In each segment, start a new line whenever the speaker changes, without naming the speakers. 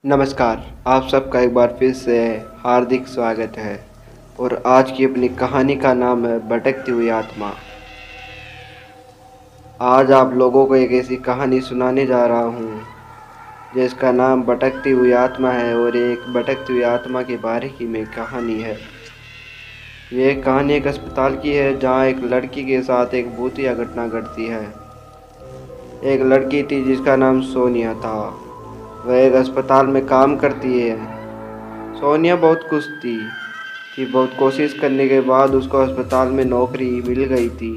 नमस्कार। आप सबका एक बार फिर से हार्दिक स्वागत है। और आज की अपनी कहानी का नाम है भटकती हुई आत्मा। आज आप लोगों को एक ऐसी कहानी सुनाने जा रहा हूँ जिसका नाम भटकती हुई आत्मा है और ये एक भटकती हुई आत्मा के बारे की में कहानी है। ये कहानी एक अस्पताल की है जहाँ एक लड़की के साथ एक भूतिया घटना घटती है। एक लड़की थी जिसका नाम सोनिया था। वह एक अस्पताल में काम करती है। सोनिया बहुत खुश थी कि बहुत कोशिश करने के बाद उसको अस्पताल में नौकरी मिल गई थी।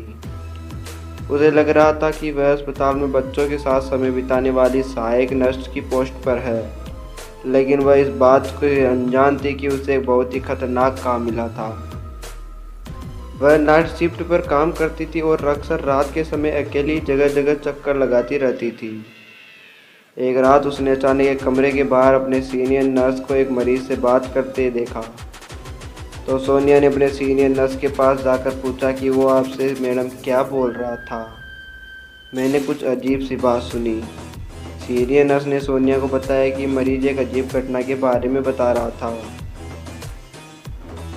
उसे लग रहा था कि वह अस्पताल में बच्चों के साथ समय बिताने वाली सहायक नर्स की पोस्ट पर है, लेकिन वह इस बात को अनजान थी कि उसे एक बहुत ही खतरनाक काम मिला था। वह नाइट शिफ्ट पर काम करती थी और अक्सर रात के समय अकेली जगह जगह चक्कर लगाती रहती थी। एक रात उसने अचानक एक कमरे के बाहर अपने सीनियर नर्स को एक मरीज से बात करते देखा। तो सोनिया ने अपने सीनियर नर्स के पास जाकर पूछा कि वो आपसे मैडम क्या बोल रहा था। मैंने कुछ अजीब सी बात सुनी। सीनियर नर्स ने सोनिया को बताया कि मरीज एक अजीब घटना के बारे में बता रहा था।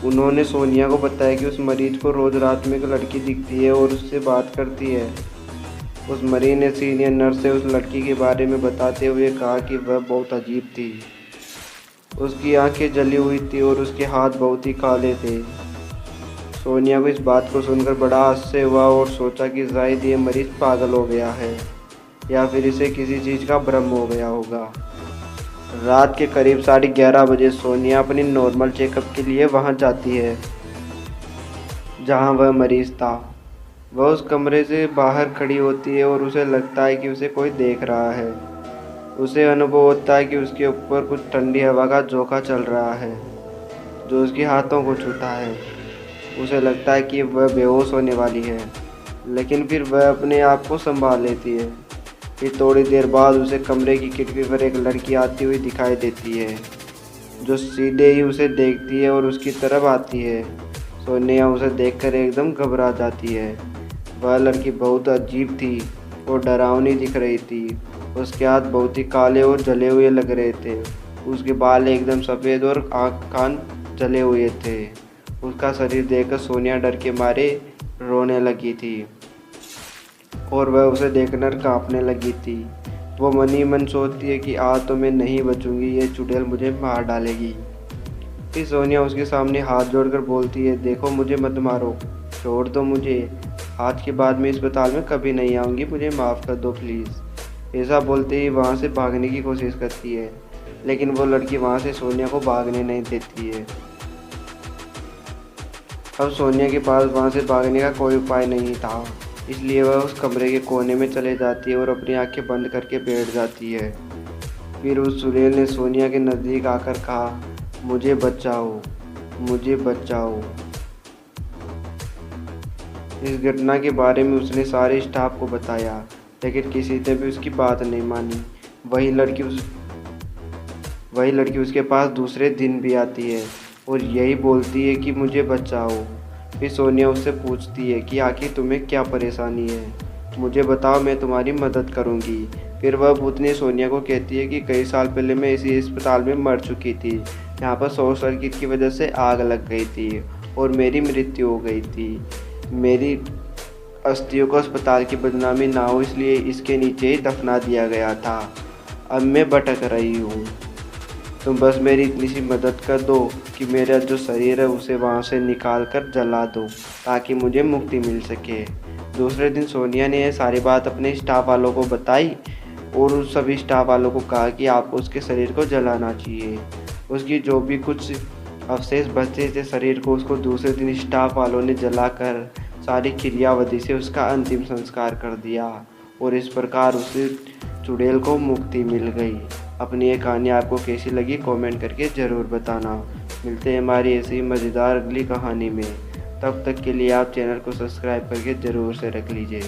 उन्होंने सोनिया को बताया कि उस मरीज को रोज़ रात में एक लड़की दिखती है और उससे बात करती है। उस मरीज ने सीनियर नर्स से उस लड़की के बारे में बताते हुए कहा कि वह बहुत अजीब थी। उसकी आंखें जली हुई थी और उसके हाथ बहुत ही काले थे। सोनिया को इस बात को सुनकर बड़ा आश्चर्य हुआ और सोचा कि शायद ये मरीज पागल हो गया है या फिर इसे किसी चीज़ का भ्रम हो गया होगा। रात के करीब 11:30 बजे सोनिया अपनी नॉर्मल चेकअप के लिए वहां जाती है जहां वह मरीज था। वह उस कमरे से बाहर खड़ी होती है और उसे लगता है कि उसे कोई देख रहा है। उसे अनुभव होता है कि उसके ऊपर कुछ ठंडी हवा का झोंका चल रहा है जो उसके हाथों को छूता है। उसे लगता है कि वह बेहोश होने वाली है, लेकिन फिर वह अपने आप को संभाल लेती है। फिर थोड़ी देर बाद उसे कमरे की खिड़की पर एक लड़की आती हुई दिखाई देती है जो सीधे ही उसे देखती है और उसकी तरफ आती है। सोनिया उसे देखकर एकदम घबरा जाती है। वह लड़की बहुत अजीब थी और डरावनी दिख रही थी। उसके हाथ बहुत ही काले और जले हुए लग रहे थे। उसके बाल एकदम सफ़ेद और आँख कान जले हुए थे। उसका शरीर देखकर सोनिया डर के मारे रोने लगी थी और वह उसे देखकर कांपने लगी थी। वो मन ही मन सोचती है कि आज तो मैं नहीं बचूंगी, ये चुड़ैल मुझे मार डालेगी। फिर सोनिया उसके सामने हाथ जोड़कर बोलती है, देखो मुझे मत मारो, छोड़ दो मुझे। आज के बाद मैं इस अस्पताल में कभी नहीं आऊँगी, मुझे माफ़ कर दो प्लीज़। ऐसा बोलते ही वहाँ से भागने की कोशिश करती है, लेकिन वो लड़की वहाँ से सोनिया को भागने नहीं देती है। अब सोनिया के पास वहाँ से भागने का कोई उपाय नहीं था, इसलिए वह उस कमरे के कोने में चले जाती है और अपनी आंखें बंद करके बैठ जाती है। फिर उस चुड़ैल ने सोनिया के नज़दीक आकर कहा, मुझे बचाओ, मुझे बचाओ। इस घटना के बारे में उसने सारे स्टाफ को बताया, लेकिन किसी ने भी उसकी बात नहीं मानी। वही लड़की उसके पास दूसरे दिन भी आती है और यही बोलती है कि मुझे बचाओ। फिर सोनिया उससे पूछती है कि आखिर तुम्हें क्या परेशानी है, मुझे बताओ, मैं तुम्हारी मदद करूंगी। फिर वह भूतनी सोनिया को कहती है कि कई साल पहले मैं इसी अस्पताल में मर चुकी थी। यहाँ पर शॉर्ट सर्किट की वजह से आग लग गई थी और मेरी मृत्यु हो गई थी। मेरी अस्थियों को अस्पताल की बदनामी ना हो, इसलिए इसके नीचे ही दफना दिया गया था। अब मैं भटक रही हूँ, तुम बस मेरी इतनी सी मदद कर दो कि मेरा जो शरीर है उसे वहाँ से निकाल कर जला दो ताकि मुझे मुक्ति मिल सके। दूसरे दिन सोनिया ने यह सारी बात अपने स्टाफ वालों को बताई और उस सभी स्टाफ वालों को कहा कि आपको उसके शरीर को जलाना चाहिए। उसकी जो भी कुछ अवशेष बचे थे शरीर को, उसको दूसरे दिन स्टाफ वालों ने जलाकर सारी क्रियाविधि से उसका अंतिम संस्कार कर दिया और इस प्रकार उस चुड़ैल को मुक्ति मिल गई। अपनी ये कहानी आपको कैसी लगी कमेंट करके ज़रूर बताना। मिलते हैं हमारी ऐसी मज़ेदार अगली कहानी में। तब तक के लिए आप चैनल को सब्सक्राइब करके ज़रूर से रख लीजिए।